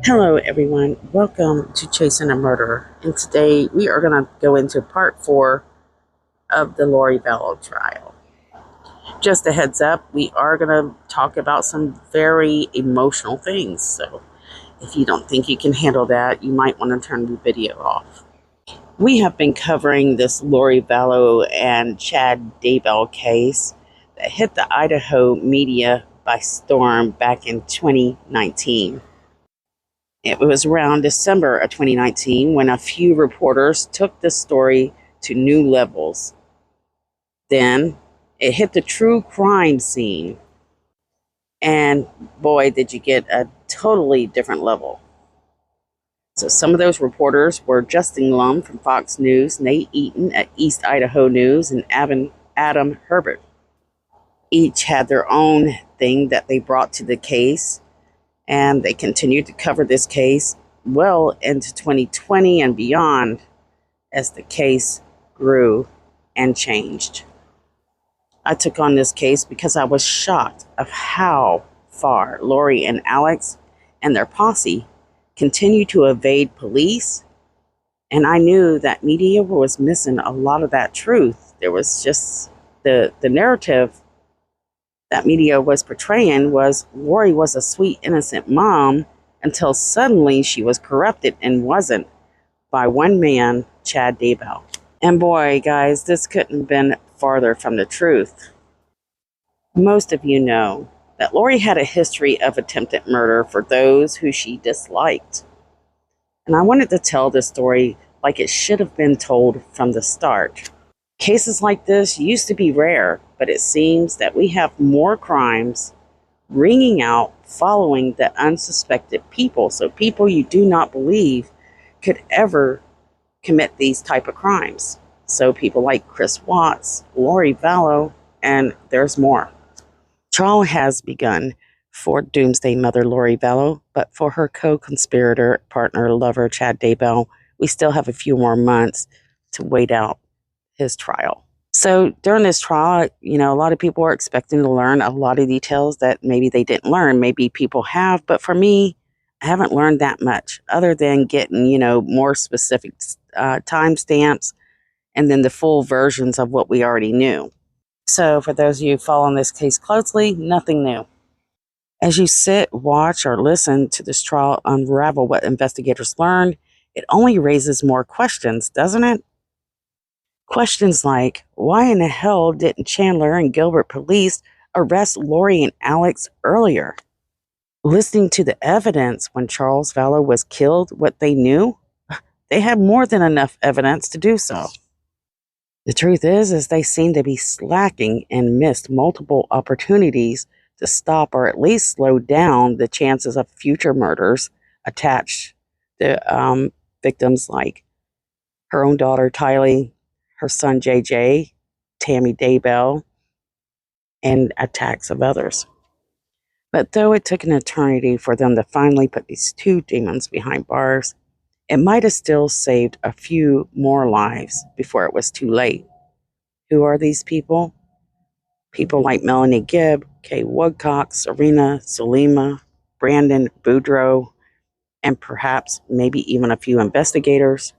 Hello everyone, welcome to Chasing a Murderer, and today we are going to go into part 4 of the Lori Vallow trial. Just a heads up, we are going to talk about some very emotional things, so if you don't think you can handle that, you might want to turn the video off. We have been covering this Lori Vallow and Chad Daybell case that hit the Idaho media by storm back in 2019. It was around December of 2019 when a few reporters took the story to new levels. Then it hit the true crime scene, and boy, did you get a totally different level. So some of those reporters were Justin Lum from Fox News, Nate Eaton at East Idaho News, and Adam Herbert. Each had their own thing that they brought to the case, and they continued to cover this case well into 2020 and beyond as the case grew and changed. I took on this case because I was shocked of how far Lori and Alex and their posse continued to evade police, and I knew that media was missing a lot of that truth. There was just the narrative that media was portraying was Lori was a sweet, innocent mom until suddenly she was corrupted and wasn't by one man, Chad Daybell. And boy, guys, this couldn't have been farther from the truth. Most of you know that Lori had a history of attempted murder for those who she disliked. And I wanted to tell this story like it should have been told from the start. Cases like this used to be rare, but it seems that we have more crimes ringing out following the unsuspected people. So people you do not believe could ever commit these type of crimes. So people like Chris Watts, Lori Vallow, and there's more. Trial has begun for Doomsday Mother Lori Vallow, but for her co-conspirator, partner, lover, Chad Daybell, we still have a few more months to wait out his trial. So during this trial, a lot of people are expecting to learn a lot of details that maybe they didn't learn. Maybe people have, but for me, I haven't learned that much other than getting, more specific timestamps and then the full versions of what we already knew. So for those of you following this case closely, nothing new. As you sit, watch, or listen to this trial unravel what investigators learned, it only raises more questions, doesn't it? Questions like, why in the hell didn't Chandler and Gilbert police arrest Lori and Alex earlier? Listening to the evidence when Charles Vallow was killed, what they knew, they had more than enough evidence to do so. The truth is they seem to be slacking and missed multiple opportunities to stop or at least slow down the chances of future murders attached to victims like her own daughter, Tylee, her son JJ, Tammy Daybell, and attacks of others. But though it took an eternity for them to finally put these two demons behind bars, it might have still saved a few more lives before it was too late. Who are these people? People like Melanie Gibb, Kay Woodcock, Serena, Zulema, Brandon Boudreaux, and perhaps maybe even a few investigators.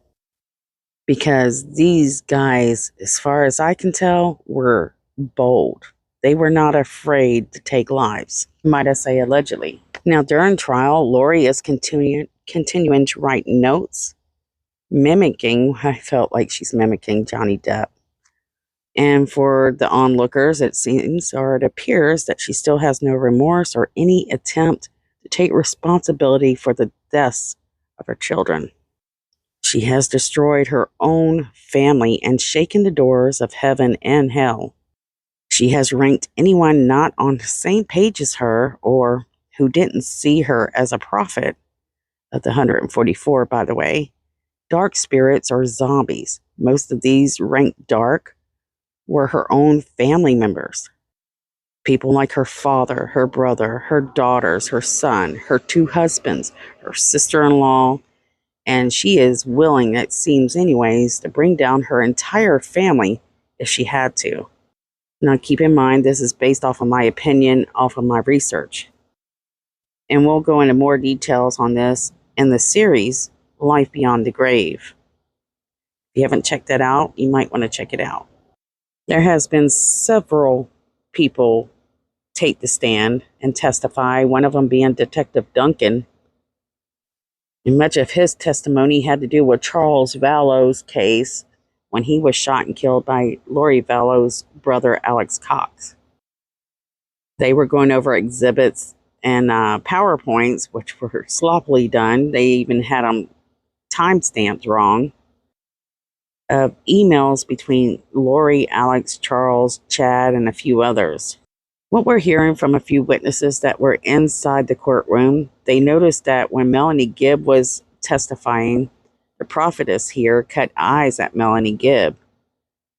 Because these guys, as far as I can tell, were bold. They were not afraid to take lives. Might I say allegedly. Now, during trial, Lori is continuing to write notes, I felt like she's mimicking Johnny Depp. And for the onlookers, it seems, or it appears, that she still has no remorse or any attempt to take responsibility for the deaths of her children. She has destroyed her own family and shaken the doors of heaven and hell. She has ranked anyone not on the same page as her or who didn't see her as a prophet, of the 144, by the way, dark spirits or zombies. Most of these ranked dark were her own family members. People like her father, her brother, her daughters, her son, her two husbands, her sister-in-law, and she is willing, it seems anyways, to bring down her entire family if she had to. Now keep in mind, this is based off of my opinion, off of my research. And we'll go into more details on this in the series, Life Beyond the Grave. If you haven't checked that out, you might want to check it out. There has been several people take the stand and testify, one of them being Detective Duncan. And much of his testimony had to do with Charles Vallow's case when he was shot and killed by Lori Vallow's brother, Alex Cox. They were going over exhibits and PowerPoints, which were sloppily done. They even had them timestamped wrong, of emails between Lori, Alex, Charles, Chad, and a few others. What we're hearing from a few witnesses that were inside the courtroom, they noticed that when Melanie Gibb was testifying, the prophetess here cut eyes at Melanie Gibb.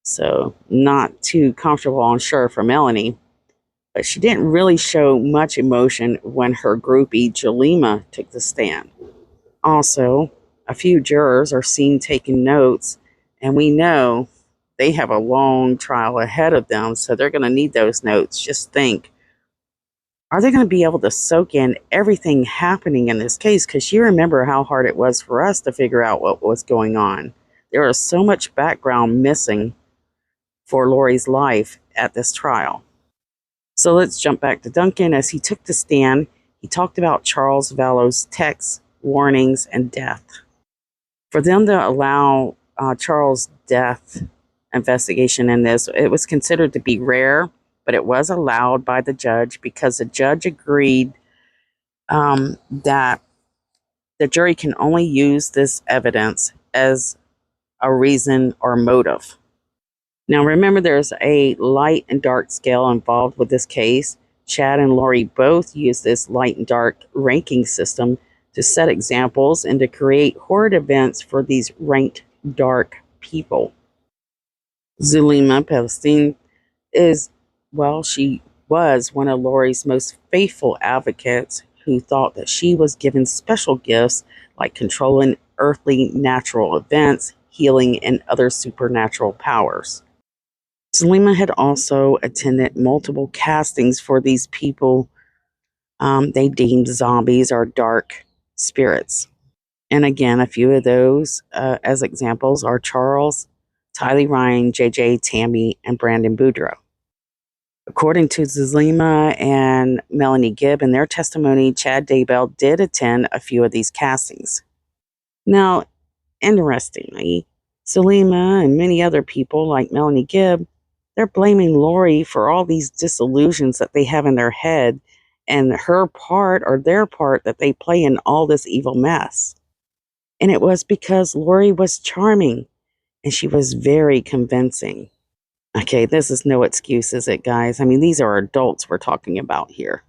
So, not too comfortable and sure for Melanie. But she didn't really show much emotion when her groupie, Zulema, took the stand. Also, a few jurors are seen taking notes, and we know they have a long trial ahead of them, so they're going to need those notes. Just think, are they going to be able to soak in everything happening in this case? Because you remember how hard it was for us to figure out what was going on. There was so much background missing for Lori's life at this trial. So let's jump back to Duncan. As he took the stand, he talked about Charles Vallow's texts, warnings, and death. For them to allow Charles' death investigation in this, it was considered to be rare, but it was allowed by the judge because the judge agreed that the jury can only use this evidence as a reason or motive. Now, remember, there's a light and dark scale involved with this case. Chad and Lori both use this light and dark ranking system to set examples and to create horrid events for these ranked dark people. Zulema Palestine she was one of Lori's most faithful advocates who thought that she was given special gifts like controlling earthly natural events, healing, and other supernatural powers. Zulema had also attended multiple castings for these people they deemed zombies or dark spirits. And again, a few of those as examples are Charles, Tylee Ryan, JJ, Tammy, and Brandon Boudreaux. According to Zulema and Melanie Gibb in their testimony, Chad Daybell did attend a few of these castings. Now, interestingly, Zulema and many other people like Melanie Gibb, they're blaming Lori for all these disillusions that they have in their head and her part or their part that they play in all this evil mess. And it was because Lori was charming and she was very convincing. Okay, this is no excuse, is it, guys? I mean, these are adults we're talking about here.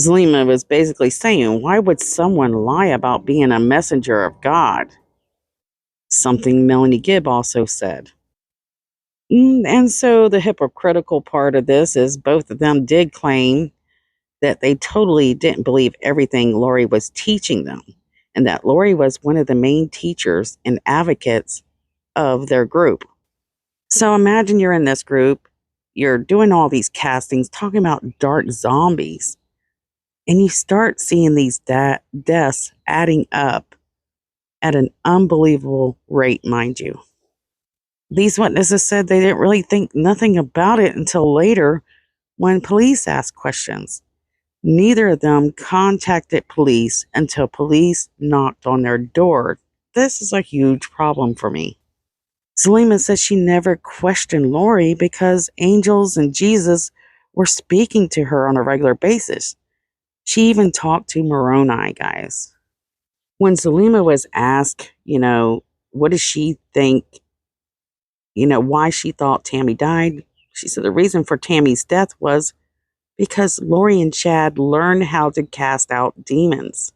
Zulema was basically saying, why would someone lie about being a messenger of God? Something Melanie Gibb also said. And so the hypocritical part of this is both of them did claim that they totally didn't believe everything Lori was teaching them, and that Lori was one of the main teachers and advocates of their group. So imagine you're in this group, you're doing all these castings, talking about dark zombies, and you start seeing these deaths adding up at an unbelievable rate, mind you. These witnesses said they didn't really think nothing about it until later when police asked questions. Neither of them contacted police until police knocked on their door. This is a huge problem for me. Zulema says she never questioned Lori because angels and Jesus were speaking to her on a regular basis. She even talked to Moroni, guys. When Zulema was asked, what does she think, why she thought Tammy died, she said the reason for Tammy's death was because Lori and Chad learned how to cast out demons.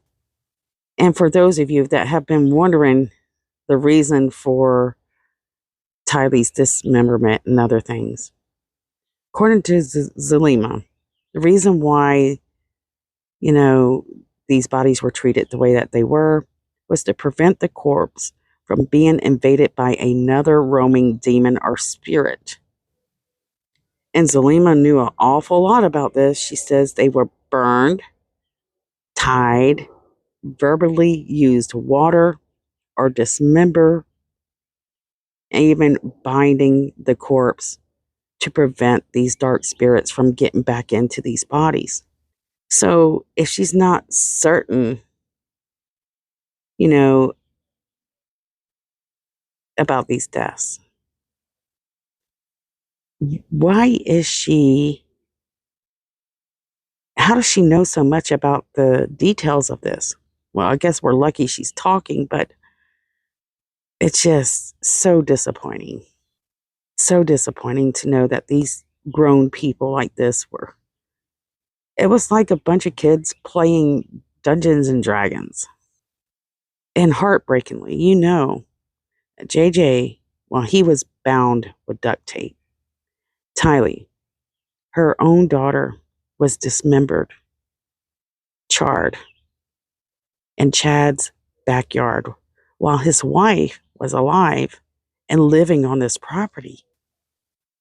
And for those of you that have been wondering the reason for Tylee's dismemberment and other things, according to Zulema, the reason why, these bodies were treated the way that they were was to prevent the corpse from being invaded by another roaming demon or spirit. And Zulema knew an awful lot about this. She says they were burned, tied, verbally used water, or dismember, and even binding the corpse to prevent these dark spirits from getting back into these bodies. So if she's not certain, you know, about these deaths, why is she, how does she know so much about the details of this? Well, I guess we're lucky she's talking, but it's just so disappointing. So disappointing to know that these grown people like this were. It was like a bunch of kids playing Dungeons and Dragons. And heartbreakingly, JJ, while he was bound with duct tape, Tylee, her own daughter, was dismembered, charred, in Chad's backyard while his wife was alive and living on this property.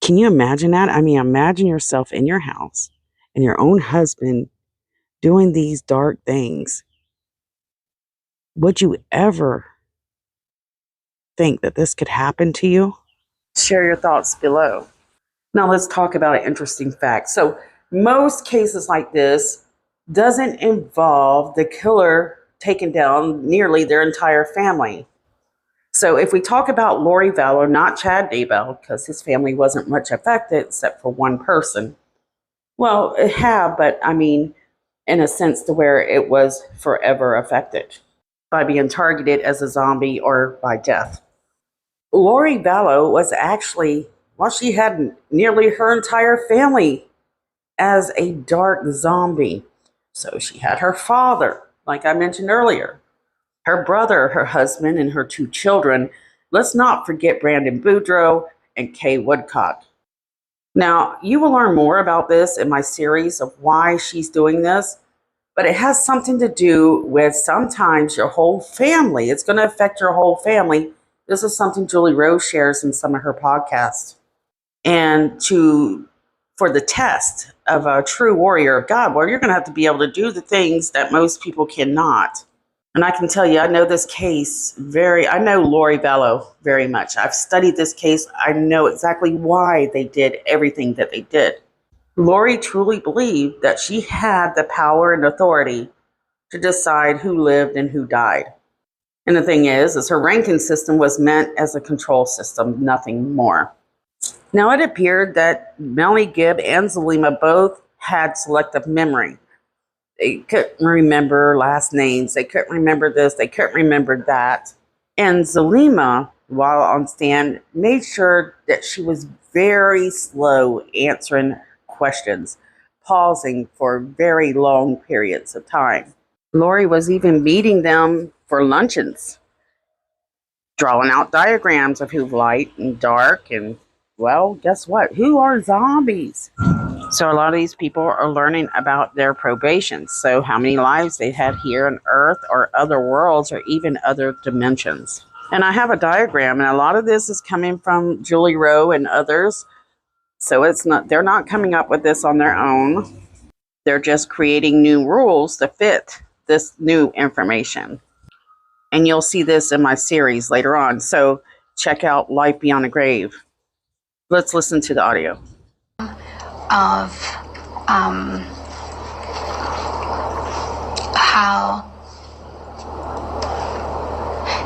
Can you imagine that? I mean, imagine yourself in your house and your own husband doing these dark things. Would you ever think that this could happen to you? Share your thoughts below. Now let's talk about an interesting fact. So most cases like this doesn't involve the killer taking down nearly their entire family. So if we talk about Lori Vallow, not Chad Daybell, because his family wasn't much affected except for one person. Well, it had, but I mean, in a sense to where it was forever affected by being targeted as a zombie or by death. Lori Vallow was actually, well, she had nearly her entire family as a dark zombie. So she had her father, like I mentioned earlier, her brother, her husband, and her 2 children. Let's not forget Brandon Boudreaux and Kay Woodcock. Now, you will learn more about this in my series of why she's doing this, but it has something to do with sometimes your whole family. It's going to affect your whole family. This is something Julie Rose shares in some of her podcasts. And for the test of a true warrior of God, well, you're going to have to be able to do the things that most people cannot. And I can tell you, I know this case I know Lori Vallow very much. I've studied this case. I know exactly why they did everything that they did. Lori truly believed that she had the power and authority to decide who lived and who died. And the thing is her ranking system was meant as a control system, nothing more. Now, it appeared that Melanie Gibb and Zulema both had selective memory. They couldn't remember last names. They couldn't remember this. They couldn't remember that. And Zulema, while on stand, made sure that she was very slow answering questions, pausing for very long periods of time. Lori was even meeting them for luncheons, drawing out diagrams of who's light and dark, and, well, guess what? Who are zombies? So a lot of these people are learning about their probations. So how many lives they had here on Earth or other worlds or even other dimensions. And I have a diagram, and a lot of this is coming from Julie Rowe and others. So they're not coming up with this on their own. They're just creating new rules to fit this new information. And you'll see this in my series later on. So check out Life Beyond the Grave. Let's listen to the audio. Of how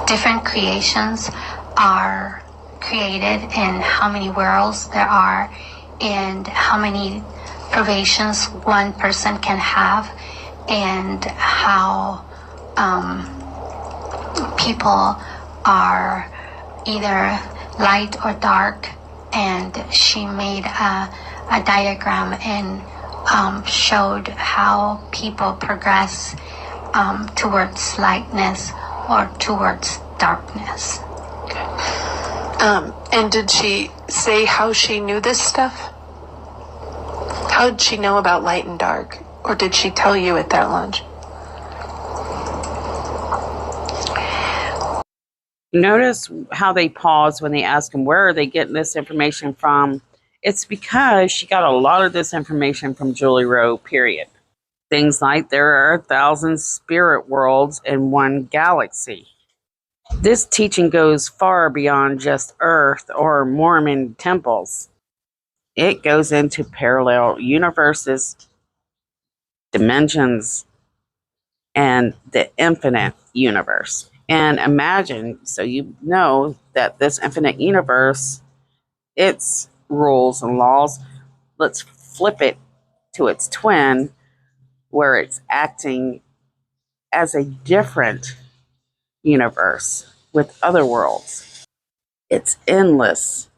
different creations are created and how many worlds there are and how many probations one person can have and how people are either light or dark. And she made a diagram and showed how people progress towards lightness or towards darkness. And did she say how she knew this stuff? How did she know about light and dark? Or did she tell you at that lunch? Notice how they pause when they ask them, where are they getting this information from? It's because she got a lot of this information from Julie Rowe, period. Things like there are 1,000 spirit worlds in one galaxy. This teaching goes far beyond just Earth or Mormon temples. It goes into parallel universes, dimensions, and the infinite universe. And imagine, so you know that this infinite universe, its rules and laws, let's flip it to its twin, where it's acting as a different universe with other worlds. It's endless,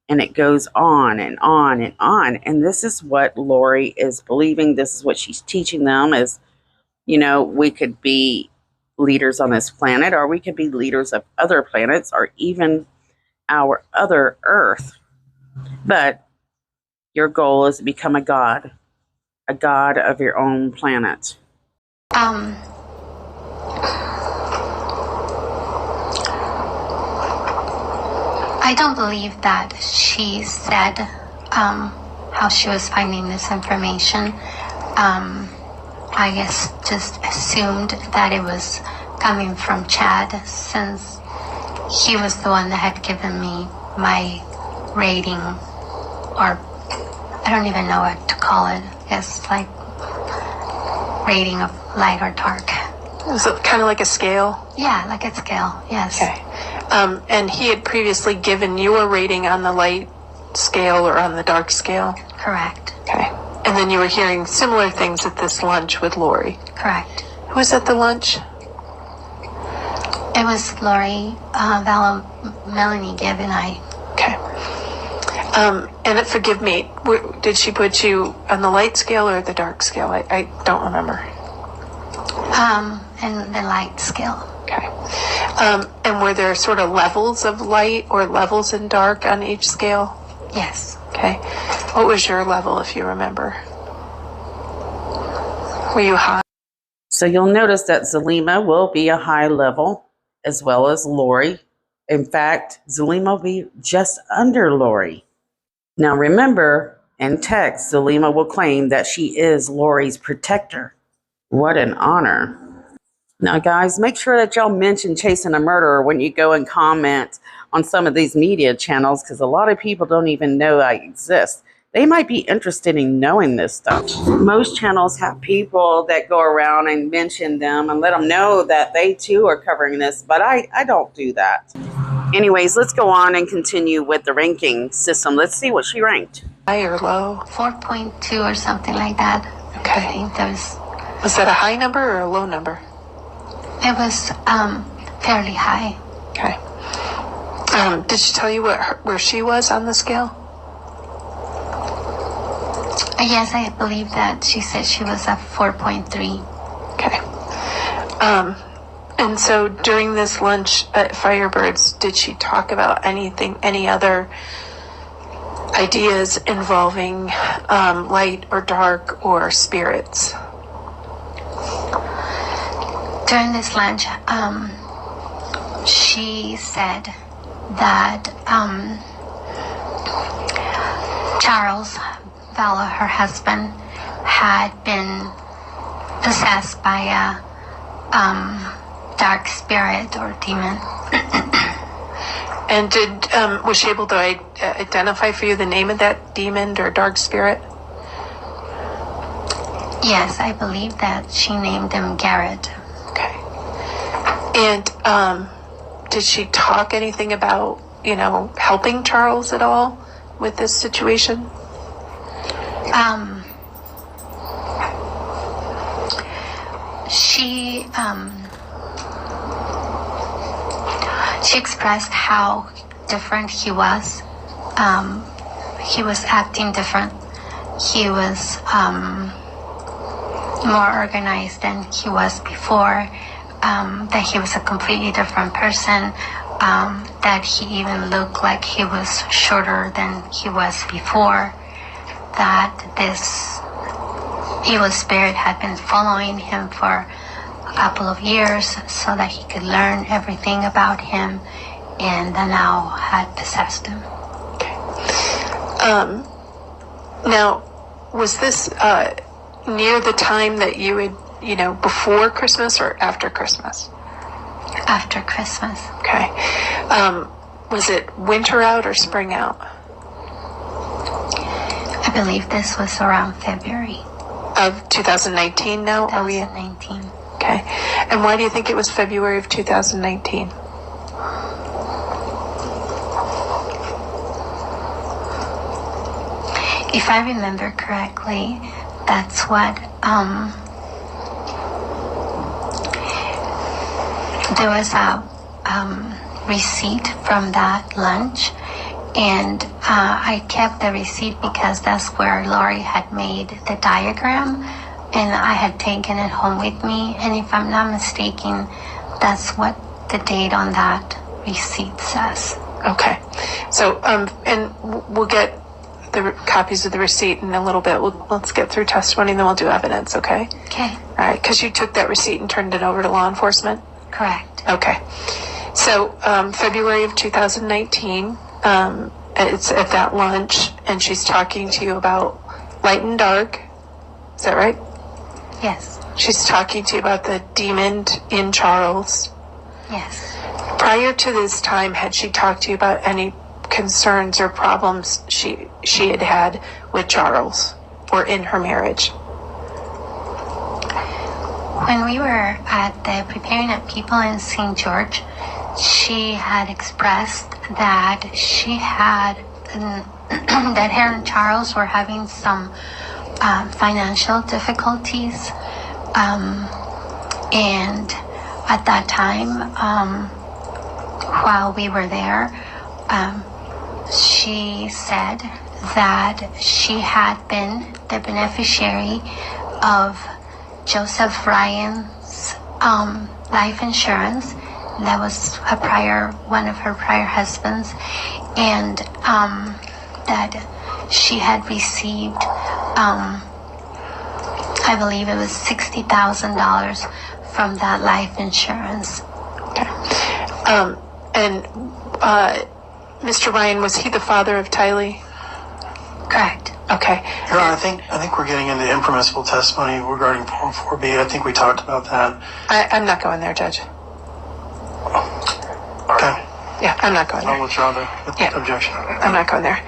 and it goes on and on and on. And this is what Lori is believing. This is what she's teaching them is, we could be leaders on this planet, or we could be leaders of other planets, or even our other Earth. But your goal is to become a god of your own planet. I don't believe that she said how she was finding this information. I guess just assumed that it was coming from Chad, since he was the one that had given me my rating, or I don't even know what to call it. It's like rating of light or dark. Is it kind of like a scale? Yeah, like a scale, yes. Okay. And he had previously given you a rating on the light scale or on the dark scale? Correct. Okay. And then you were hearing similar things at this lunch with Lori? Correct. Who was at the lunch? It was Lori Vallow, Melanie Gibb, and I. Okay. And forgive me, did she put you on the light scale or the dark scale? I don't remember. In the light scale. Okay. And were there sort of levels of light or levels in dark on each scale? Yes. Okay. What was your level, if you remember? Were you high? So you'll notice that Zulema will be a high level, as well as Lori. In fact, Zulema will be just under Lori. Now remember, in text, Zulema will claim that she is Lori's protector. What an honor. Now, guys, make sure that y'all mention Chasing a Murderer when you go and comment on some of these media channels, because a lot of people don't even know I exist. They might be interested in knowing this stuff. Most channels have people that go around and mention them and let them know that they too are covering this, but I don't do that. Anyways, let's go on and continue with the ranking system. Let's see what she ranked. High or low? 4.2 or something like that. Okay. I think Was that a high number or a low number? it was fairly high. Okay. Did she tell you where she was on the scale? Yes, I believe that she said she was at 4.3. Okay. And so during this lunch at Firebirds, did she talk about any other ideas involving light or dark or spirits? During this lunch, she said that Charles Vallow, her husband, had been possessed by a dark spirit or demon. And was she able to identify for you the name of that demon or dark spirit? Yes, I believe that she named him Garrett. Okay. And did she talk anything about, helping Charles at all with this situation? She expressed how different he was. He was acting different. He was more organized than he was before. That he was a completely different person. That he even looked like he was shorter than he was before. That this evil spirit had been following him for a couple of years so that he could learn everything about him, and now had possessed him. Okay. Now, was this near the time that you would, before Christmas or after Christmas? After Christmas. Okay. Was it winter out or spring out? I believe this was around February. Of 2019 now? Are we in? 2019. Okay. And why do you think it was February of 2019? If I remember correctly, that's what, there was a receipt from that lunch, and I kept the receipt because that's where Lori had made the diagram, and I had taken it home with me, and if I'm not mistaken, that's what the date on that receipt says. Okay. So, and we'll get the copies of the receipt in a little bit. Let's get through testimony, and then we'll do evidence, okay? Okay. All right, because you took that receipt and turned it over to law enforcement? Correct. Okay. So, February of 2019, it's at that lunch, and she's talking to you about light and dark. Is that right? Yes. She's talking to you about the demon in Charles. Yes. Prior to this time, had she talked to you about any concerns or problems she had with Charles or in her marriage? When we were at the Preparing of People in St. George, she had expressed that she had, that her and Charles were having some financial difficulties. And at that time, while we were there, she said that she had been the beneficiary of Joseph Ryan's life insurance. That was one of her prior husbands, and that she had received, I believe it was $60,000 from that life insurance. Okay. And Mr. Ryan, was he the father of Tylee? Correct. Okay. Your Honor, I think we're getting into impermissible testimony regarding 404B. I think we talked about that. I'm not going there, Judge. Okay. Yeah, I'm not going I'll there. withdraw the objection. I'm not going there.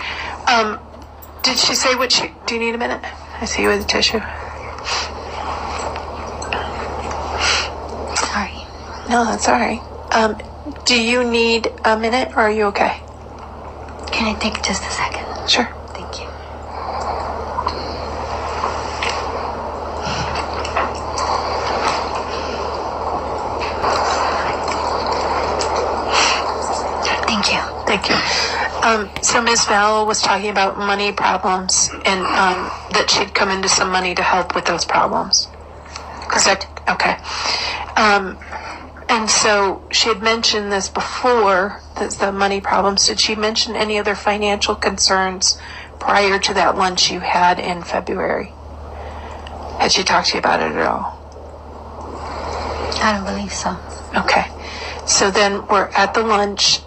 Did she say what she... Do you need a minute? I see you with a tissue. Sorry. No, that's all right. Do you need a minute, or are you okay? Can I take just a second? Sure. Thank you. Thank you. Thank you. So Ms. Vallow was talking about money problems, and that she'd come into some money to help with those problems. Correct. Okay. And so she had mentioned this before, the money problems. Did she mention any other financial concerns prior to that lunch you had in February? Had she talked to you about it at all? I don't believe so. Okay. So then we're at the lunch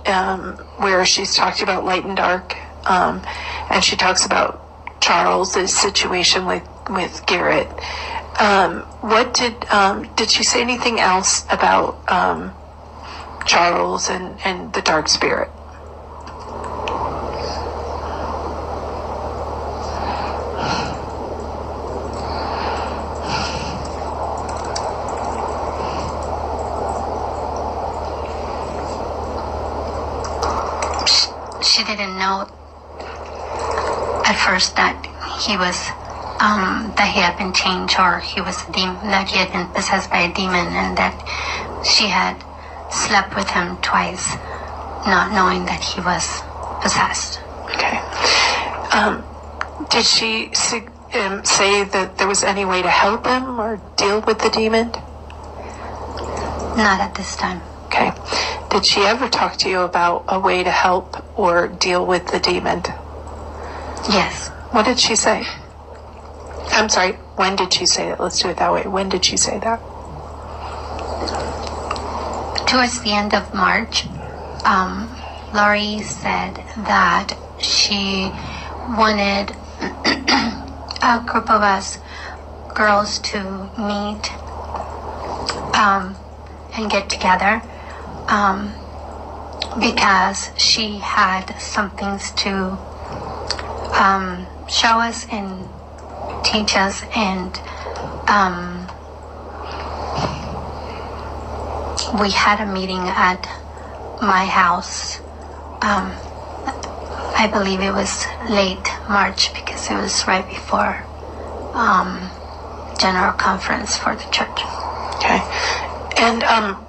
where she's talked about light and dark, and she talks about Charles' situation with Garrett. What did she say anything else about Charles and the dark spirit? She didn't know at first that he was that he had been changed, or he was a demon, that he had been possessed by a demon, and that she had slept with him twice, not knowing that he was possessed. Okay. Did she say that there was any way to help him or deal with the demon? Not at this time. Okay. Did she ever talk to you about a way to help or deal with the demon? Yes. What did she say? I'm sorry, when did she say that? Let's do it that way. When did she say that? Towards the end of March, Lori said that she wanted a group of us girls to meet and get together because she had some things to show us and teach us, and we had a meeting at my house. I believe it was late March because it was right before general conference for the church. Okay. And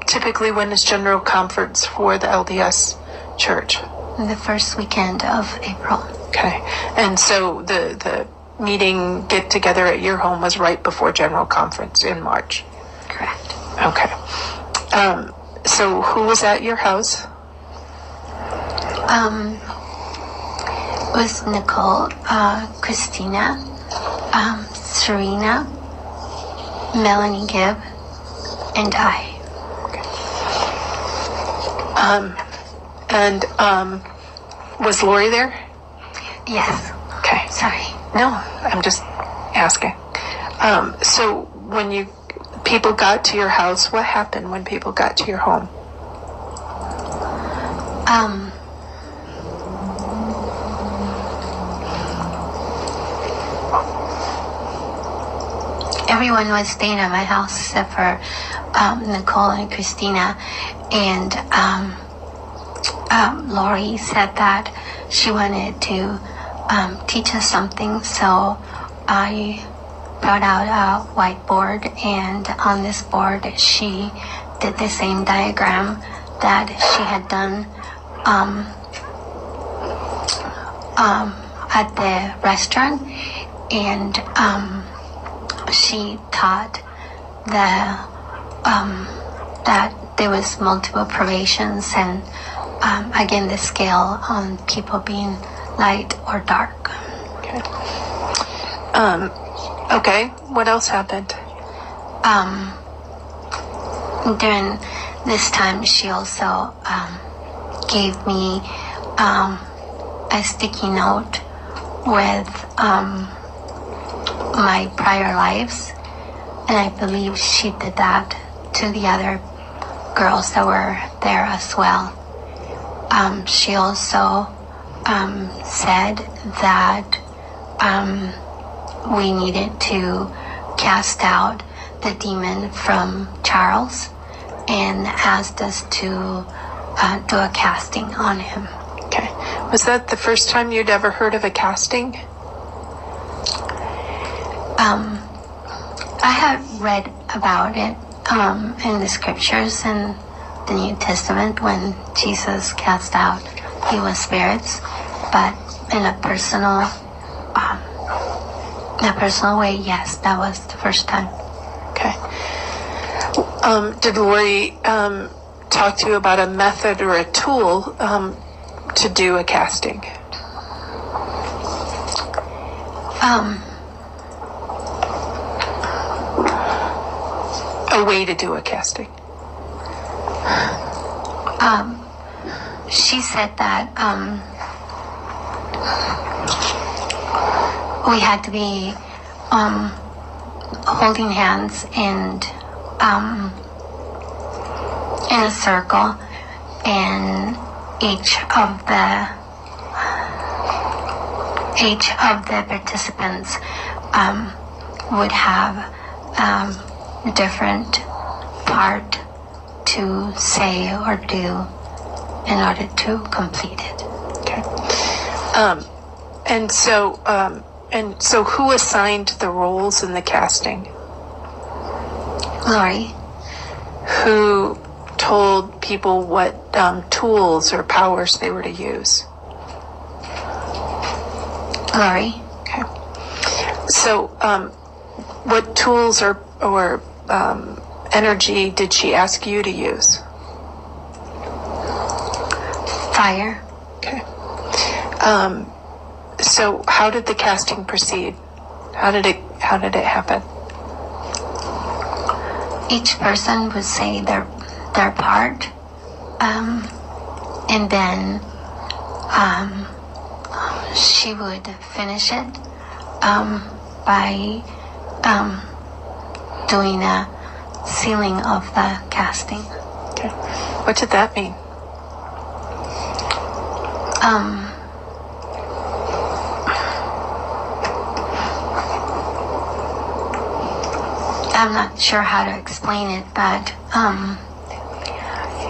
typically, when is general conference for the LDS church? The first weekend of April. Okay. And so the meeting get together at your home was right before general conference in March. Correct. Okay. So who was at your house? It was Nicole, Christina, Serena, Melanie Gibb, and I. Was Lori there? Yes. Okay. Sorry. No, I'm just asking. So when people got to your house, what happened when people got to your home? Everyone was staying at my house except for Nicole and Christina, and Lori said that she wanted to teach us something, so I brought out a whiteboard, and on this board she did the same diagram that she had done at the restaurant, and she taught that there was multiple probations, and again the scale on people being light or dark. Okay. Okay. What else happened? During this time, she also gave me a sticky note with my prior lives, and I believe she did that to the other girls that were there as well. She also said that we needed to cast out the demon from Charles and asked us to do a casting on him. Okay. Was that the first time you'd ever heard of a casting? I had read about it in the scriptures in the New Testament when Jesus cast out evil spirits, but in a personal way, yes, that was the first time. Okay. Did Lori talk to you about a method or a tool to do a casting? A way to do a casting? She said that we had to be holding hands and in a circle, and each of the participants would have a different part to say or do in order to complete it. Okay. And so who assigned the roles in the casting? Lori. Who told people what tools or powers they were to use? Lori. Okay. So what tools or energy did she ask you to use? Fire. Okay. So how did the casting proceed? How did it happen? Each person would say their part, and then she would finish it by doing a sealing of the casting. Okay. What did that mean? I'm not sure how to explain it, but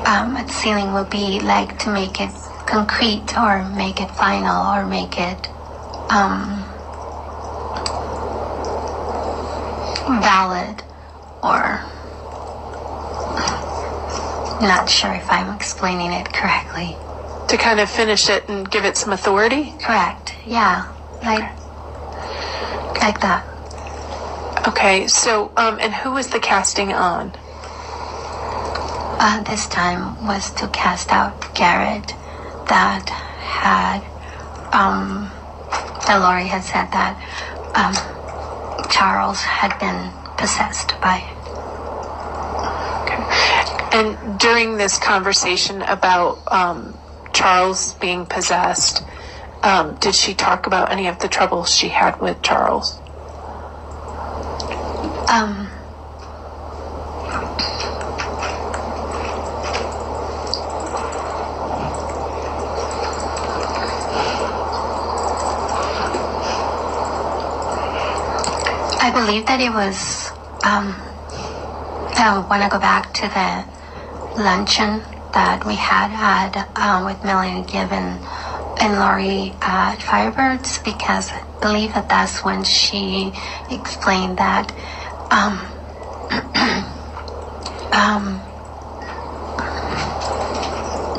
a sealing would be like to make it concrete or make it final or make it valid, or not sure if I'm explaining it correctly. To kind of finish it and give it some authority? Correct, yeah, like that. Okay, so, and who was the casting on? This time was to cast out Garrett that had, that Lori had said that Charles had been possessed by. Okay. And during this conversation about Charles being possessed, did she talk about any of the troubles she had with Charles? I believe that it was, I want to go back to the luncheon that we had with Melanie Given and Lori at Firebirds, because I believe that that's when she explained that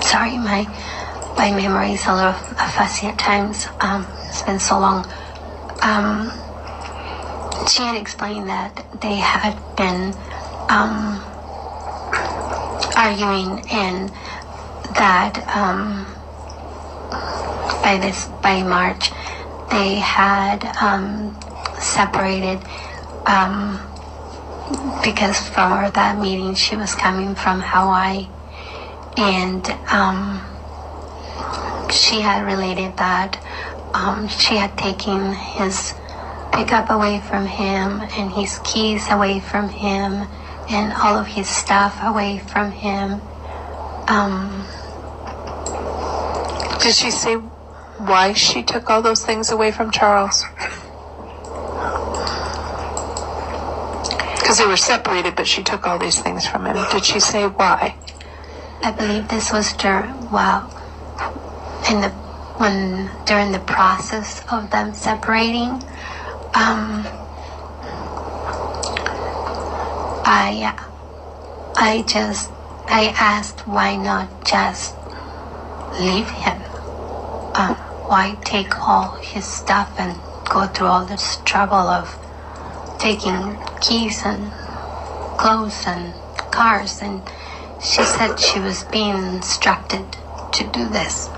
sorry, my memory is a little fuzzy at times. It's been so long. She had explained that they had been arguing, and that by March they had separated because for that meeting she was coming from Hawaii, and she had related that she had taken his pickup away from him and his keys away from him and all of his stuff away from him. Did she say why she took all those things away from Charles? Because they were separated, but she took all these things from him. Did she say why? I believe this was during the process of them separating. I asked why not just leave him? Why take all his stuff and go through all this trouble of taking keys and clothes and cars? And she said she was being instructed to do this.